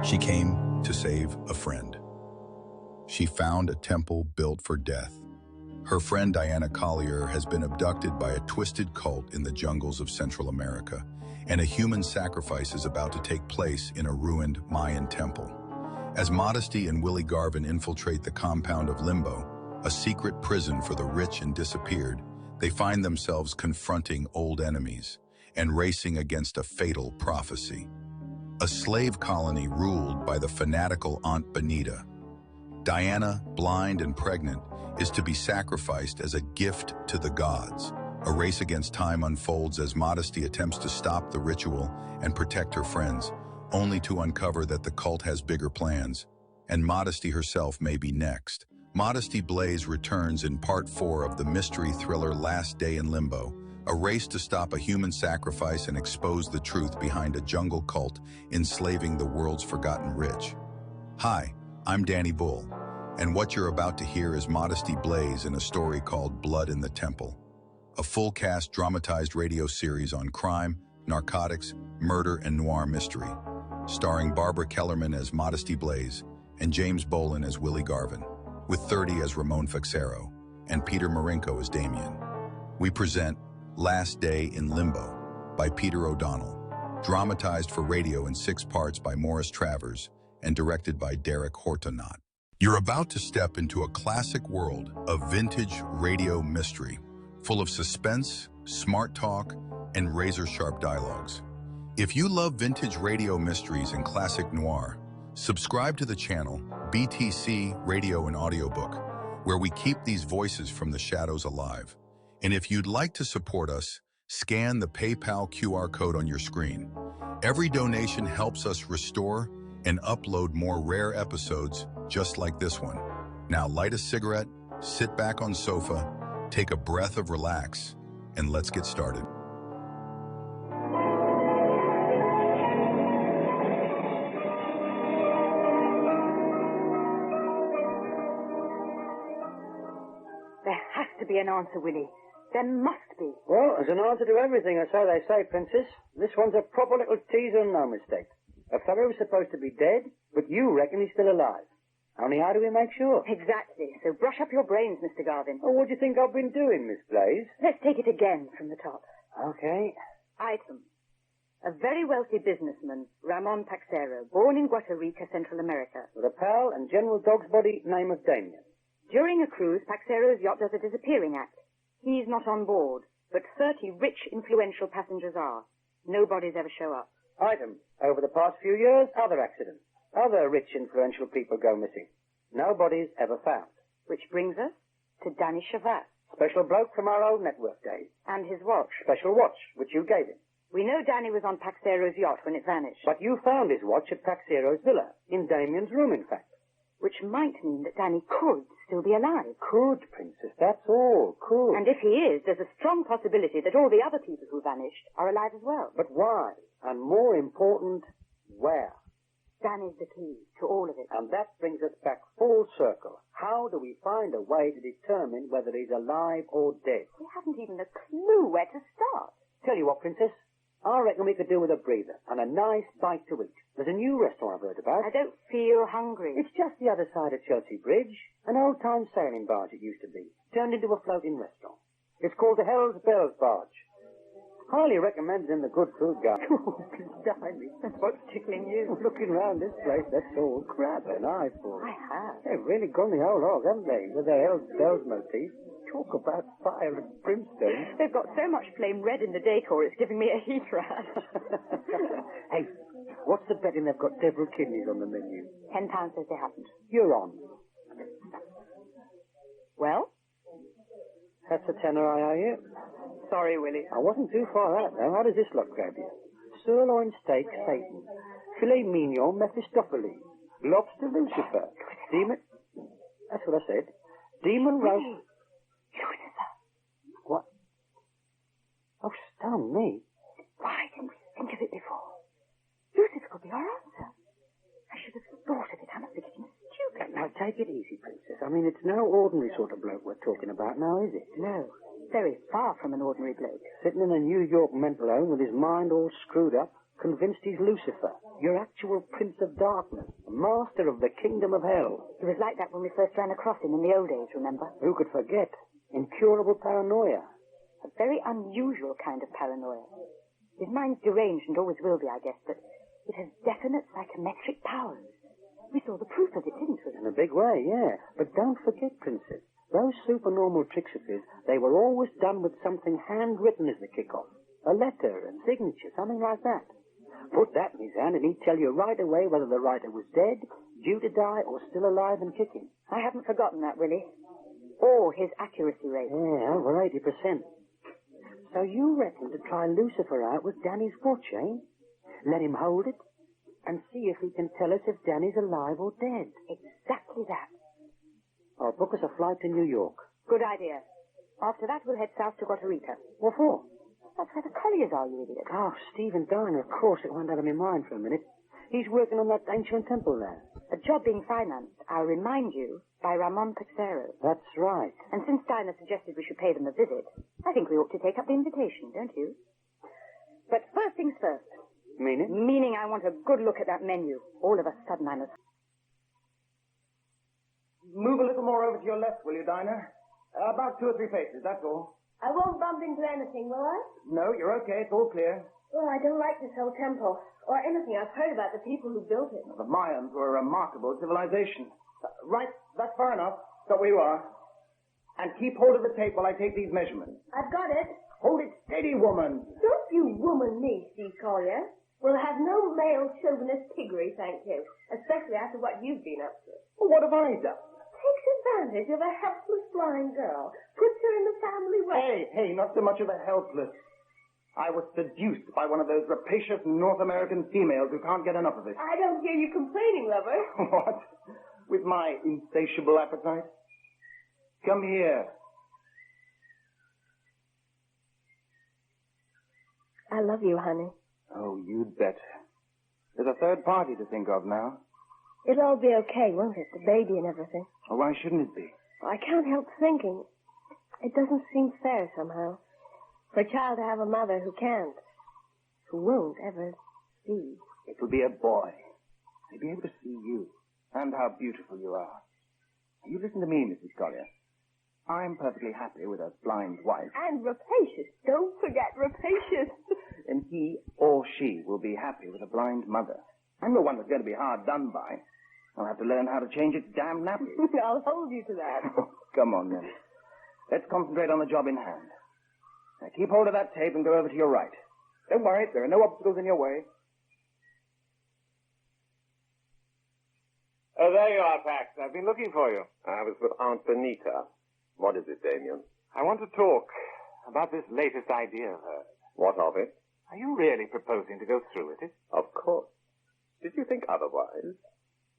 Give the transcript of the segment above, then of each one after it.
She came to save a friend. She found a temple built for death. Her friend Diana Collier has been abducted by a twisted cult in the jungles of Central America, and a human sacrifice is about to take place in a ruined Mayan temple. As Modesty and Willie Garvin infiltrate the compound of Limbo, a secret prison for the rich and disappeared, they find themselves confronting old enemies and racing against a fatal prophecy. A slave colony ruled by the fanatical Aunt Benita. Diana, blind and pregnant, is to be sacrificed as a gift to the gods. A race against time unfolds as Modesty attempts to stop the ritual and protect her friends, only to uncover that the cult has bigger plans, and Modesty herself may be next. Modesty Blaise returns in Part 4 of the mystery thriller Last Day in Limbo, a race to stop a human sacrifice and expose the truth behind a jungle cult enslaving the world's forgotten rich. Hi, I'm Danny Bull, and what you're about to hear is Modesty Blaise in a story called Blood in the Temple, a full-cast dramatized radio series on crime, narcotics, murder, and noir mystery, starring Barbara Kellerman as Modesty Blaise and James Bolin as Willie Garvin, with 30 as Ramon Paxero and Peter Marinko as Damien. We present Last Day in Limbo by Peter O'Donnell, dramatized for radio in 6 parts by Morris Travers and directed by Derek Hortonat. You're about to step into a classic world of vintage radio mystery, full of suspense, smart talk, and razor-sharp dialogues. If you love vintage radio mysteries and classic noir, subscribe to the channel BTC Radio and Audiobook, where we keep these voices from the shadows alive. And if you'd like to support us, scan the PayPal QR code on your screen. Every donation helps us restore and upload more rare episodes just like this one. Now light a cigarette, sit back on sofa, take a breath of relax, and let's get started. There has to be an answer, Willie. There must be. Well, there's an answer to everything, or so they say, Princess. This one's a proper little teaser and no mistake. A fellow was supposed to be dead, but you reckon he's still alive. Only how do we make sure? Exactly. So brush up your brains, Mr. Garvin. Oh, what do you think I've been doing, Miss Blaise? Let's take it again from the top. Okay. Item. A very wealthy businessman, Ramon Paxero, born in Puerto Rico, Central America. With a pal and General Dog's body, name of Damien. During a cruise, Paxero's yacht does a disappearing act. He's not on board, but 30 rich, influential passengers are. No bodies ever show up. Item. Over the past few years, other accidents. Other rich, influential people go missing. No bodies ever found. Which brings us to Danny Chavat. Special bloke from our old network days. And his watch. Special watch, which you gave him. We know Danny was on Paxero's yacht when it vanished. But you found his watch at Paxero's villa, in Damien's room, in fact. Which might mean that Danny could still be alive. Could, Princess, that's all. Could. And if he is, there's a strong possibility that all the other people who vanished are alive as well. But why? And more important, where? Danny's the key to all of it. And that brings us back full circle. How do we find a way to determine whether he's alive or dead? We haven't even a clue where to start. Tell you what, Princess, I reckon we could do with a breather and a nice bite to eat. There's a new restaurant I've heard about. I don't feel hungry. It's just the other side of Chelsea Bridge. An old-time sailing barge it used to be, turned into a floating restaurant. It's called the Hell's Bells Barge. Highly recommended in the good food garden. Oh, blimey. What's tickling you? Looking round this place, that's all. Grab an eyeful. I have. They've really gone the whole hog, haven't they? With their Hell's Bells motif. Talk about fire and brimstone. They've got so much flame red in the decor, it's giving me a heat rash. Hey, what's the betting they've got several kidneys on the menu? £10 says they haven't. You're on. Well? That's a tenner I owe you. Sorry, Willie. I wasn't too far out, though. How does this lot grab you? Sirloin steak, Satan. Filet mignon, Mephistopheles. Lobster, Lucifer. Demon... That's what I said. Demon roast... Lucifer. What? Oh, stun me. Why didn't we think of it before? Lucifer could be our answer. I should have thought of it. I must be getting stupid. Now, take it easy, Princess. I mean, it's no ordinary sort of bloke we're talking about now, is it? No. Very far from an ordinary bloke. Sitting in a New York mental home with his mind all screwed up, convinced he's Lucifer, your actual Prince of Darkness, master of the kingdom of hell. He was like that when we first ran across him in the old days, remember? Who could forget? Incurable paranoia. A very unusual kind of paranoia. His mind's deranged and always will be, I guess, but it has definite psychometric powers. We saw the proof of it, didn't we? In a big way, yeah. But don't forget, Princess, those supernormal tricks of his, they were always done with something handwritten as the kickoff. A letter, a signature, something like that. Put that in his hand and he'd tell you right away whether the writer was dead, due to die, or still alive and kicking. I haven't forgotten that, Willie. Or his accuracy rate. Yeah, over 80%. So you reckon to try Lucifer out with Danny's watch, eh? Let him hold it and see if he can tell us if Danny's alive or dead. Exactly that. I'll book us a flight to New York. Good idea. After that, we'll head south to Guatarita. What for? That's where the Colliers are, you idiot. Oh, Steve and Diana, of course, it went out of my mind for a minute. He's working on that ancient temple there. A job being financed, I'll remind you, by Ramon Paxero. That's right. And since Diana suggested we should pay them a visit, I think we ought to take up the invitation, don't you? But first things first. Meaning? Meaning I want a good look at that menu. All of a sudden I'm a... Move a little more over to your left, will you, Dinah? About 2 or 3 paces, that's all. I won't bump into anything, will I? No, you're okay. It's all clear. Well, I don't like this whole temple, or anything I've heard about the people who built it. The Mayans were a remarkable civilization. Right, that's far enough. Stop where you are. And keep hold of the tape while I take these measurements. I've got it. Hold it steady, woman. Don't you woman me, Steve Collier. We'll have no male chauvinist piggery, thank you. Especially after what you've been up to. Well, what have I done? Takes advantage of a helpless blind girl. Puts her in the family way. Hey, not so much of a helpless. I was seduced by one of those rapacious North American females who can't get enough of it. I don't hear you complaining, lover. What? With my insatiable appetite? Come here. I love you, honey. Oh, you'd bet. There's a third party to think of now. It'll all be okay, won't it? The baby and everything. Oh, why shouldn't it be? I can't help thinking. It doesn't seem fair somehow. For a child to have a mother who can't, who won't ever see. It will be a boy. He'll be able to see you and how beautiful you are. You listen to me, Mrs. Collier. I'm perfectly happy with a blind wife. And rapacious. Don't forget rapacious. And he or she will be happy with a blind mother. I'm the one that's going to be hard done by. I'll have to learn how to change its damn nappy. I'll hold you to that. Come on, then. Let's concentrate on the job in hand. Now, keep hold of that tape and go over to your right. Don't worry, there are no obstacles in your way. Oh, there you are, Pax. I've been looking for you. I was with Aunt Benita. What is it, Damien? I want to talk about this latest idea of hers. What of it? Are you really proposing to go through with it? Of course. Did you think otherwise?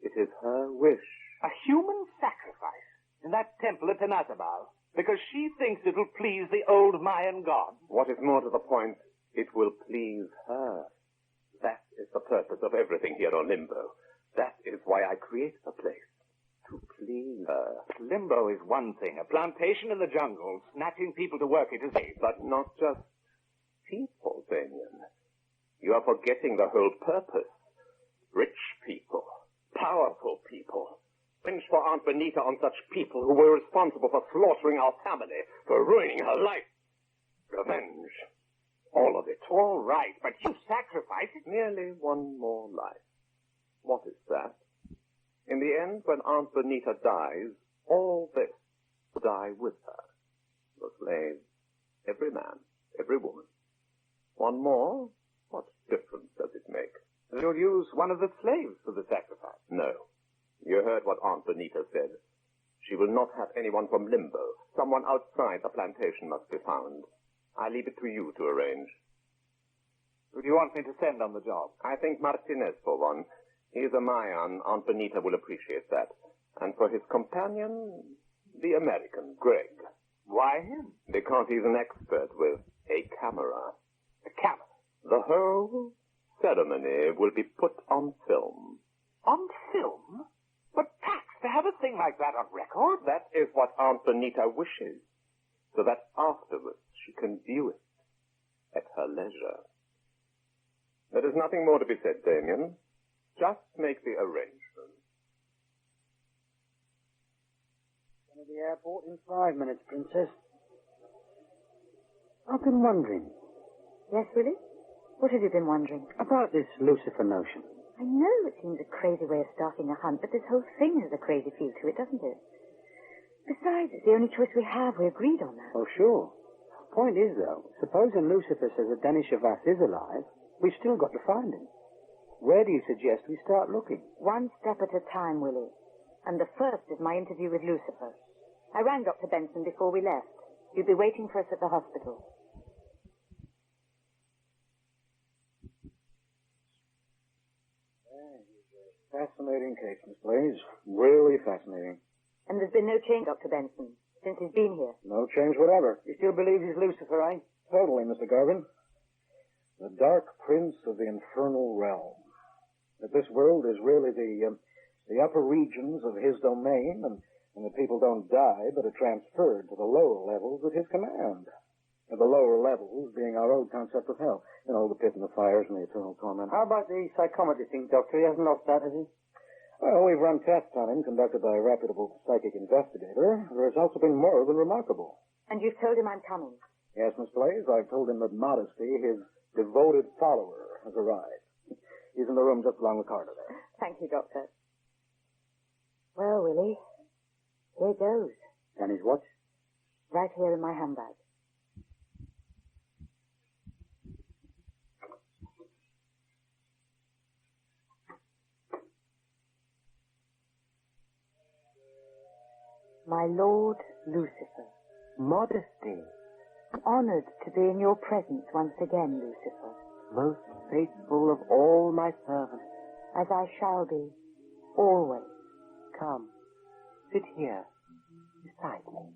It is her wish. A human sacrifice in that temple at Tenazabal because she thinks it will please the old Mayan god. What is more to the point, it will please her. That is the purpose of everything here on Limbo. That is why I create a place. To please her. Limbo is one thing. A plantation in the jungle, snatching people to work it is a... But not just people, Damien. You are forgetting the whole purpose. Rich people. Powerful people. Revenge for Aunt Benita on such people who were responsible for slaughtering our family, for ruining her life. Revenge. All of it. All right, but you sacrifice it. Merely one more life. What is that? In the end, when Aunt Benita dies, all this will die with her. The slaves, every man, every woman. One more? What difference does it make? You'll use one of the slaves for the sacrifice. No. You heard what Aunt Benita said. She will not have anyone from Limbo. Someone outside the plantation must be found. I leave it to you to arrange. Who do you want me to send on the job? I think Martinez, for one. He is a Mayan. Aunt Benita will appreciate that. And for his companion, the American, Greg. Why him? Because he's an expert with a camera. A camera? The whole ceremony will be put on film. On film? But, Pax, to have a thing like that on record? That is what Aunt Benita wishes. So that afterwards she can view it at her leisure. There is nothing more to be said, Damien. Just make the arrangements. Going to the airport in 5 minutes, Princess. I've been wondering. Yes, Willie? What have you been wondering? About this Lucifer notion. I know it seems a crazy way of starting a hunt, but this whole thing has a crazy feel to it, doesn't it? Besides, it's the only choice we have. We agreed on that. Oh, sure. Point is, though, supposing Lucifer says that Danny Shavas is alive, we've still got to find him. Where do you suggest we start looking? One step at a time, Willie. And the first is my interview with Lucifer. I rang Dr. Benson before we left. He'll be waiting for us at the hospital. Fascinating case, Miss Blaise. Really fascinating. And there's been no change, Dr. Benson, since he's been here. No change whatever. You still believe he's Lucifer, eh? Totally, Mr. Garvin. The dark prince of the infernal realm. That this world is really the upper regions of his domain, and the people don't die, but are transferred to the lower levels at his command. And the lower levels being our old concept of hell. You know, the pit and the fires and the eternal torment. How about the psychometry thing, Doctor? He hasn't lost that, has he? Well, we've run tests on him conducted by a reputable psychic investigator. The results have been more than remarkable. And you've told him I'm coming? Yes, Miss Blaise, I've told him that Modesty, his devoted follower, has arrived. He's in the room just along the corridor there. Thank you, Doctor. Well, Willie, here goes. And his watch? Right here in my handbag. My Lord Lucifer. Modesty. I'm honored to be in your presence once again, Lucifer. Most faithful of all my servants. As I shall be, always. Come, sit here, beside me.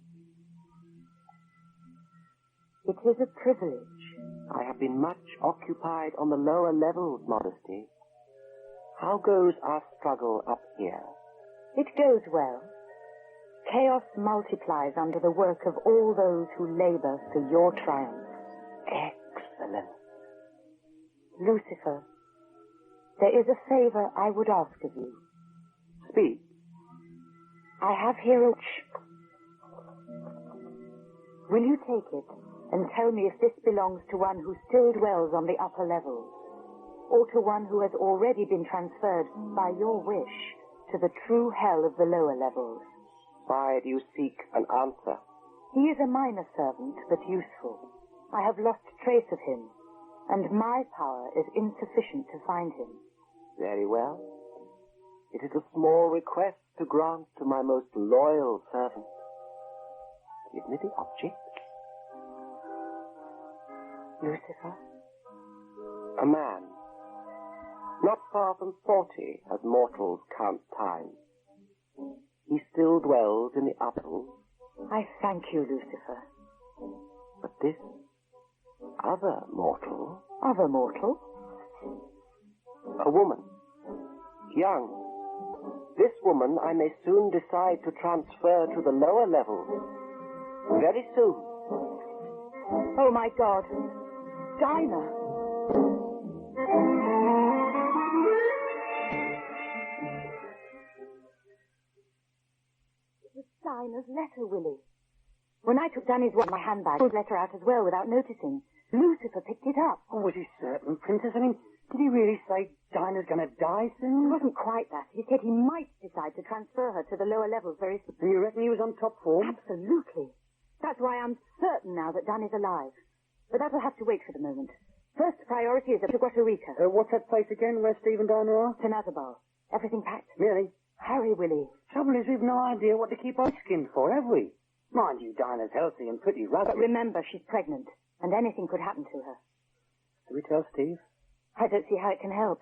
It is a privilege. I have been much occupied on the lower levels, Modesty. How goes our struggle up here? It goes well. Chaos multiplies under the work of all those who labor for your triumph. Excellent. Lucifer, there is a favor I would ask of you. Speak. I have here a watch. Will you take it and tell me if this belongs to one who still dwells on the upper levels, or to one who has already been transferred by your wish to the true hell of the lower levels? Why do you seek an answer? He is a minor servant, but useful. I have lost trace of him, and my power is insufficient to find him. Very well. It is a small request to grant to my most loyal servant. Give me the object. Lucifer? A man. Not far from 40, as mortals count time. He still dwells in the upper. I thank you, Lucifer. But this other mortal... Other mortal? A woman. Young. This woman I may soon decide to transfer to the lower levels. Very soon. Oh, my God. Dinah. Dinah's letter, Willie. When I took Danny's watch in my handbag, I pulled the letter out as well without noticing. Lucifer picked it up. Oh, was he certain, Princess? I mean, did he really say Dinah's going to die soon? It wasn't quite that. He said he might decide to transfer her to the lower levels very soon. Do you reckon he was on top form? Absolutely. That's why I'm certain now that Danny's alive. But that will have to wait for the moment. First priority is to Puerto Rico. What's that place again where Steve and Dinah are? To Nazabal. Everything packed? Really? Hurry, Willie. Trouble is, we've no idea what to keep our skins for, have we? Mind you, Dinah's healthy and pretty rugged. But remember, she's pregnant, and anything could happen to her. Do we tell Steve? I don't see how it can help.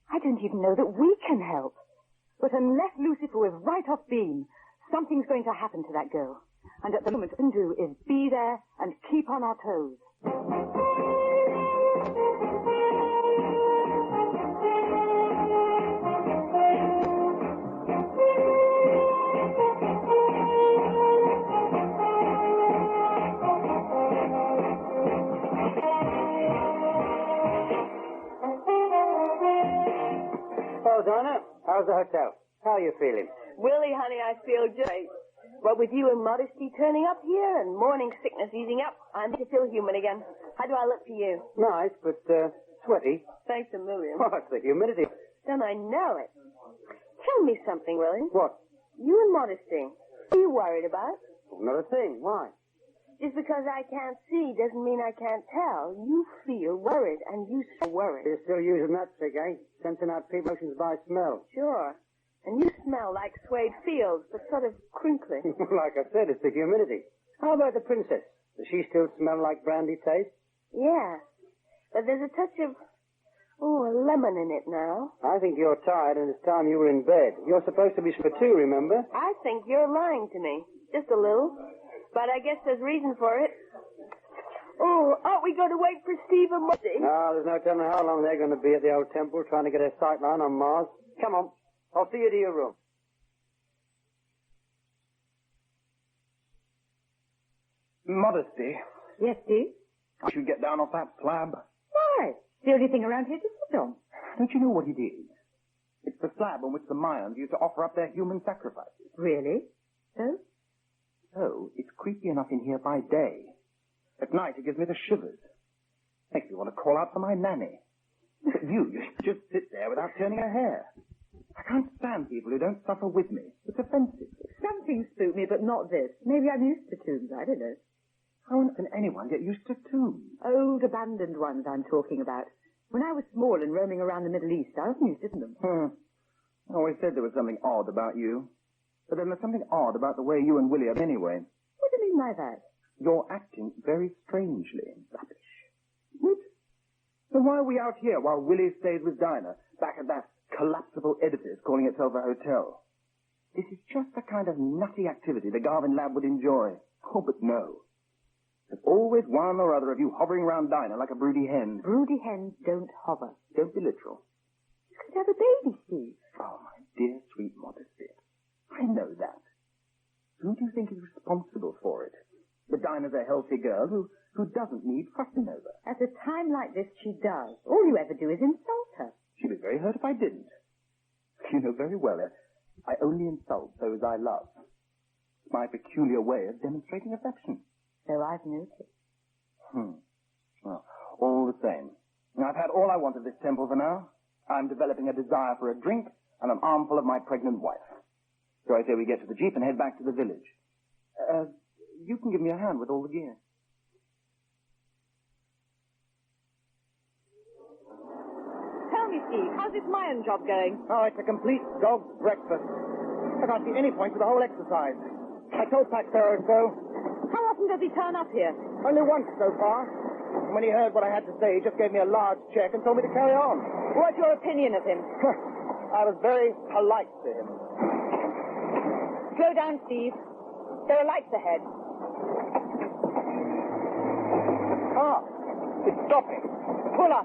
I don't even know that we can help. But unless Lucifer is right off beam, something's going to happen to that girl. And at the moment, what we can do is be there and keep on our toes. Well, Diana, how's the hotel? How are you feeling? Willie, honey, I feel great. But with you and Modesty turning up here and morning sickness easing up, I'm to feel human again. How do I look to you? Nice, but sweaty. Thanks a million. Oh, it's the humidity. Don't I know it? Tell me something, Willie. What? You and Modesty. What are you worried about? Not a thing. Why? Just because I can't see doesn't mean I can't tell. You feel worried, and you so worried. You're still using that trick, eh? Sensing out people's emotions by smell. Sure. And you smell like suede fields, but sort of crinkly. Like I said, it's the humidity. How about the princess? Does she still smell like brandy taste? Yeah. But there's a touch of, a lemon in it now. I think you're tired and it's time you were in bed. You're supposed to be for two, remember? I think you're lying to me. Just a little. But I guess there's reason for it. Oh, aren't we going to wait for Steve and Modesty? No, there's no telling how long they're going to be at the old temple trying to get a sight line on Mars. Come on. I'll see you to your room. Modesty. Yes, Steve? I should get down off that slab. Why? It's the only thing around here to sit on. Don't you know what it is? It's the slab on which the Mayans used to offer up their human sacrifices. Really? So? So, it's creepy enough in here by day. At night, it gives me the shivers. Makes me want to call out for my nanny. But you just sit there without turning a hair. I can't stand people who don't suffer with me. It's offensive. Some things spook me, but not this. Maybe I'm used to tombs. I don't know. How can anyone get used to tombs? Old, abandoned ones I'm talking about. When I was small and roaming around the Middle East, I often used to them. I always said there was something odd about you. But then there's something odd about the way you and Willie are anyway. What do you mean by that? You're acting very strangely. Rubbish. What? Then why are we out here while Willie stays with Dinah, back at that collapsible edifice calling itself a hotel? This is just the kind of nutty activity the Garvin lab would enjoy. Oh, but no. There's always one or other of you hovering round Dinah like a broody hen. Broody hens don't hover. Don't be literal. You could have a baby, Steve. Oh, my dear, sweet Modesty. I know that. Who do you think is responsible for it? The Dinah's a healthy girl who doesn't need fussing over. At a time like this, she does. All you ever do is insult her. She'd be very hurt if I didn't. You know very well, I only insult those I love. It's my peculiar way of demonstrating affection. So I've noticed. Well, all the same. I've had all I want of this temple for now. I'm developing a desire for a drink and an armful of my pregnant wife. So I say we get to the jeep and head back to the village. You can give me a hand with all the gear. Tell me, Steve, how's this Mayan job going? Oh, it's a complete dog's breakfast. I can't see any point to the whole exercise. I told Paxero so. How often does he turn up here? Only once so far. And when he heard what I had to say, he just gave me a large check and told me to carry on. What's your opinion of him? I was very polite to him. Slow down, Steve. There are lights ahead. Ah, it's stopping. Pull up.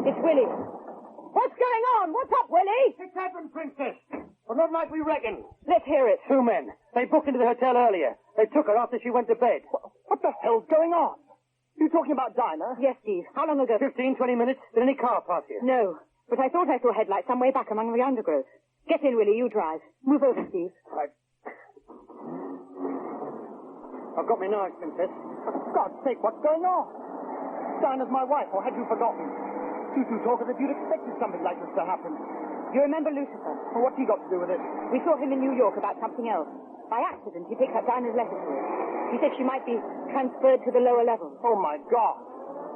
It's Willie. What's going on? What's up, Willie? It's happened, Princess. But not like we reckoned. Let's hear it. Two men. They booked into the hotel earlier. They took her after she went to bed. What the hell's going on? You talking about Dinah? Yes, Steve. How long ago? 15, 20 minutes. Did any car pass you? No, but I thought I saw headlights some way back among the undergrowth. Get in, Willie. You drive. Move over, Steve. I've got my knife, Princess. For God's sake, what's going on? Dinah's my wife, or had you forgotten? You two talk as if you'd expected something like this to happen. You remember Lucifer? Well, what's he got to do with it? We saw him in New York about something else. By accident, he picked up Dinah's letter to us. He said she might be transferred to the lower levels. Oh, my God.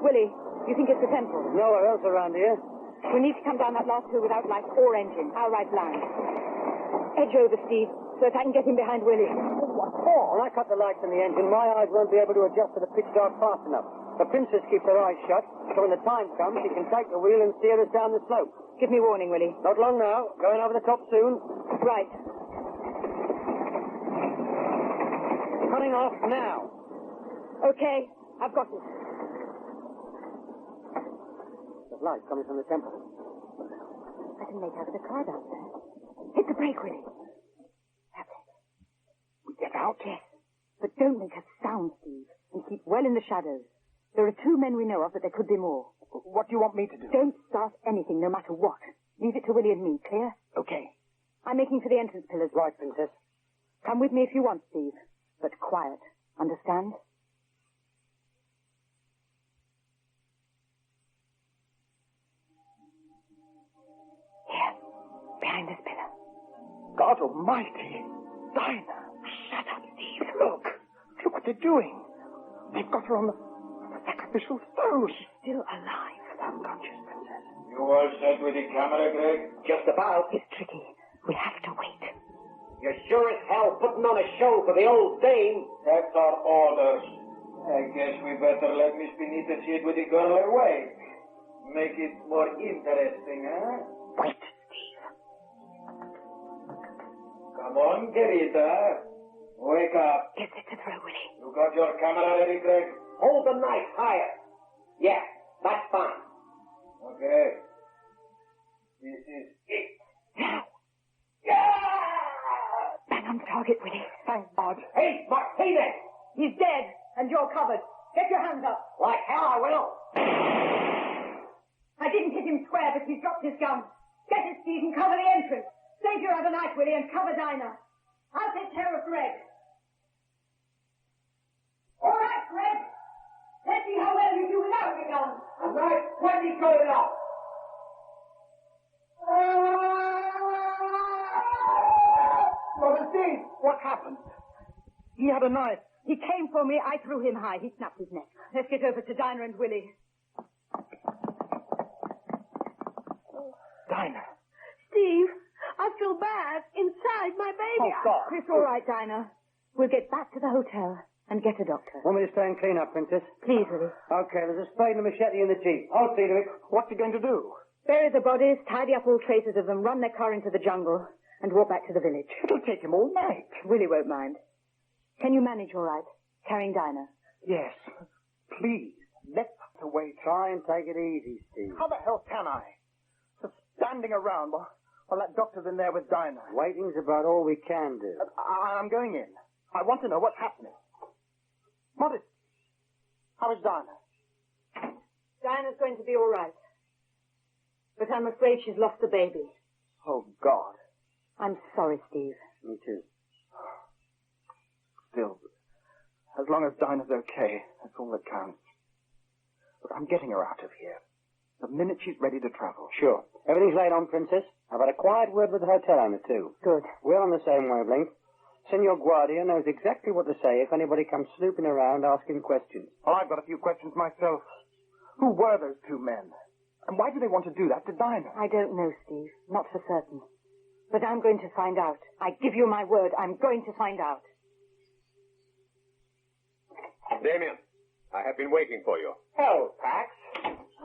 Willie, you think it's the temple? Nowhere else around here. We need to come down that last hill without light or engine. I'll ride blind. Edge over, Steve, so that I can get in behind Willie. What for? When I cut the lights in the engine, my eyes won't be able to adjust to the pitch dark fast enough. The princess keeps her eyes shut, so when the time comes, she can take the wheel and steer us down the slope. Give me warning, Willie. Not long now. Going over the top soon. Right. Cutting off now. Okay, I've got it. There's light coming from the temple. I can make out the car down there. Hit the brake, Willie. That's it. We get out? Yes. But don't make a sound, Steve, and keep well in the shadows. There are two men we know of, but there could be more. What do you want me to do? Don't start anything, no matter what. Leave it to Willie and me, clear? Okay. I'm making for the entrance pillars. Right, Princess. Come with me if you want, Steve. But quiet. Understand? Here. Behind this pillar. God almighty. Dinah. Shut up, Steve. Look what they're doing. They've got her on the sacrificial stone. She's still alive. Unconscious, Princess. You all set with the camera, Greg? Just about. It's tricky. We have to wait. You're sure as hell putting on a show for the old dame. That's our orders. I guess we better let Miss Benita see it with the girl away. Make it more interesting, huh? Wait, Steve. Come on, querida. Wake up. Get it to throw, Willie. You got your camera ready, Greg? Hold the knife higher. Yeah, that's fine. Okay. This is it. Now. Yeah! Bang on target, Willie. Thank God. Hey, Martinez! He's dead, and you're covered. Get your hands up. Like hell I will. I didn't hit him square, but he's dropped his gun. Get it, Steve, and cover the entrance. Save your other knife, Willie, and cover Dinah. I'll take care of Greg. All right, Greg. Let's see how well you do without your gun. A nice 20 going off. Modesty, what happened? He had a knife. He came for me. I threw him high. He snapped his neck. Let's get over to Dinah and Willie. Dinah. Steve, I feel bad. Inside my baby. Oh, God. It's all right, Dinah. We'll get back to the hotel and get a doctor. Want me to stay and clean up, Princess? Please, Willie. Okay, there's a spade and a machete in the jeep. I'll see to it. What's he going to do? Bury the bodies, tidy up all traces of them, run their car into the jungle, and walk back to the village. It'll take him all night. Willie won't mind. Can you manage all right, carrying Dinah? Yes. Please, let the way. Try and take it easy, Steve. How the hell can I? Just standing around while that doctor's in there with Dinah. Waiting's about all we can do. I'm going in. I want to know what's happening. Modesty, how is Dinah? Dinah's going to be all right. But I'm afraid she's lost the baby. Oh, God. I'm sorry, Steve. Me too. Still, as long as Dinah's okay, that's all that counts. But I'm getting her out of here. The minute she's ready to travel. Sure. Everything's laid on, Princess. I've had a quiet word with the hotel owner, too. Good. We're on the same wavelength. Senor Guardia knows exactly what to say if anybody comes snooping around asking questions. Well, I've got a few questions myself. Who were those two men? And why do they want to do that to Dinah? I don't know, Steve. Not for certain. But I'm going to find out. I give you my word. I'm going to find out. Damien, I have been waiting for you. Hell, Pax.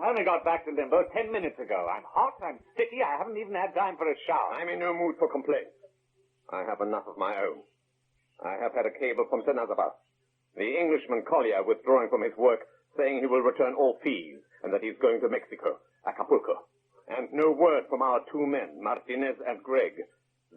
I only got back to Limbo 10 minutes ago. I'm hot, I'm sticky, I haven't even had time for a shower. I'm in no mood for complaints. I have enough of my own. I have had a cable from Senazabas. The Englishman Collier withdrawing from his work, saying he will return all fees, and that he's going to Mexico, Acapulco. And no word from our two men, Martinez and Greg.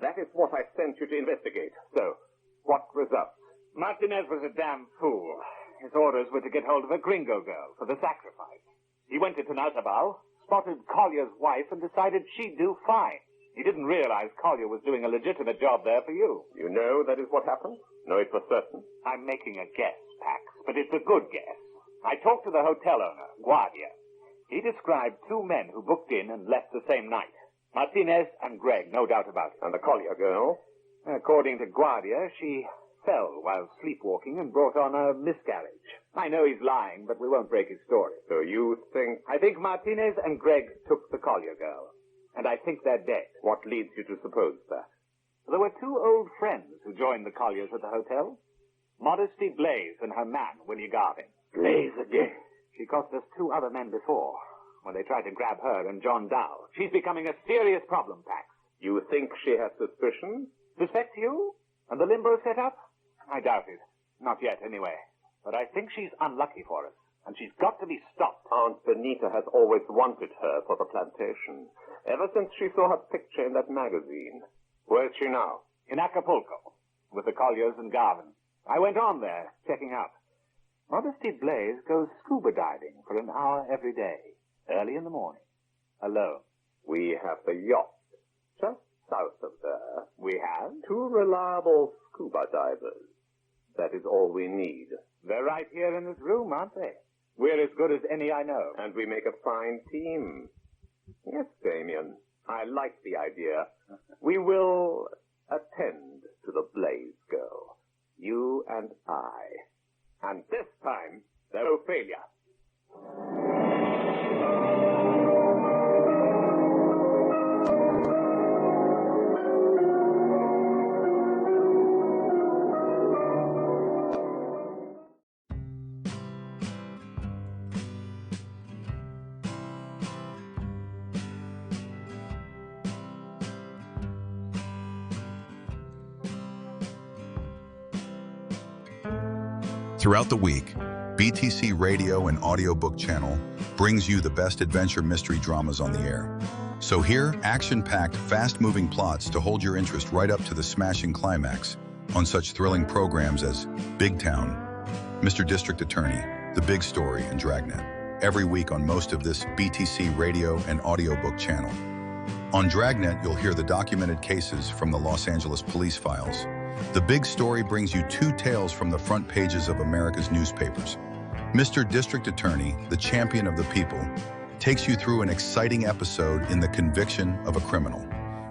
That is what I sent you to investigate. So, what results? Martinez was a damn fool. His orders were to get hold of a gringo girl for the sacrifice. He went into Nazabal, spotted Collier's wife, and decided she'd do fine. He didn't realize Collier was doing a legitimate job there for you. You know that is what happened? Know it for certain? I'm making a guess, Pax, but it's a good guess. I talked to the hotel owner, Guardia. He described two men who booked in and left the same night. Martinez and Greg, no doubt about it. And the Collier girl? According to Guardia, she fell while sleepwalking and brought on a miscarriage. I know he's lying, but we won't break his story. So you think... I think Martinez and Greg took the Collier girl. And I think they're dead. What leads you to suppose that? There were two old friends who joined the Colliers at the hotel. Modesty Blaise and her man, Willie Garvin. Blaise again. She cost us two other men before, when they tried to grab her and John Dow. She's becoming a serious problem, Pax. You think she has suspicions? Suspect you? And the Limbo set up? I doubt it. Not yet, anyway. But I think she's unlucky for us, and she's got to be stopped. Aunt Benita has always wanted her for the plantation, ever since she saw her picture in that magazine. Where is she now? In Acapulco, with the Colliers and Garvin. I went on there, checking up. Modesty Blaise goes scuba diving for an hour every day, early in the morning, alone. We have the yacht. Just south of there, we have 2 reliable scuba divers. That is all we need. They're right here in this room, aren't they? We're as good as any I know. And we make a fine team. Yes, Damien, I like the idea. We will attend to the Blaise girl. You and I. And this time, there's no failure. Throughout the week, BTC Radio and Audiobook channel brings you the best adventure mystery dramas on the air. So here, action-packed, fast-moving plots to hold your interest right up to the smashing climax on such thrilling programs as Big Town, Mr. District Attorney, The Big Story, and Dragnet, every week on most of this BTC Radio and Audiobook channel. On Dragnet, you'll hear the documented cases from the Los Angeles police files. The Big Story brings you 2 tales from the front pages of America's newspapers. Mr. District Attorney, the champion of the people, takes you through an exciting episode in the conviction of a criminal.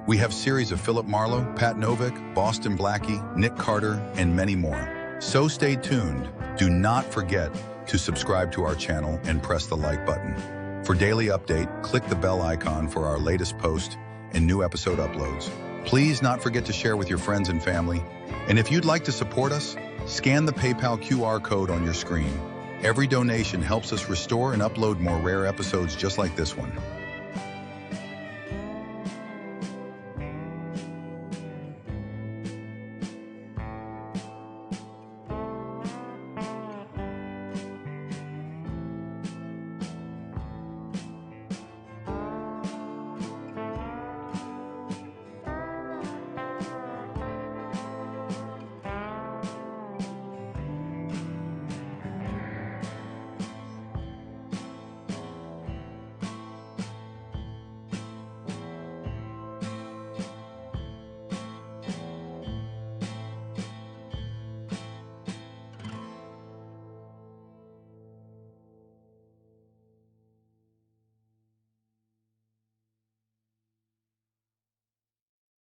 We have series of Philip Marlowe, Pat Novick, Boston Blackie, Nick Carter, and many more. So stay tuned. Do not forget to subscribe to our channel and press the like button. For daily update, click the bell icon for our latest post and new episode uploads. Please not forget to share with your friends and family. And if you'd like to support us, scan the PayPal QR code on your screen. Every donation helps us restore and upload more rare episodes just like this one.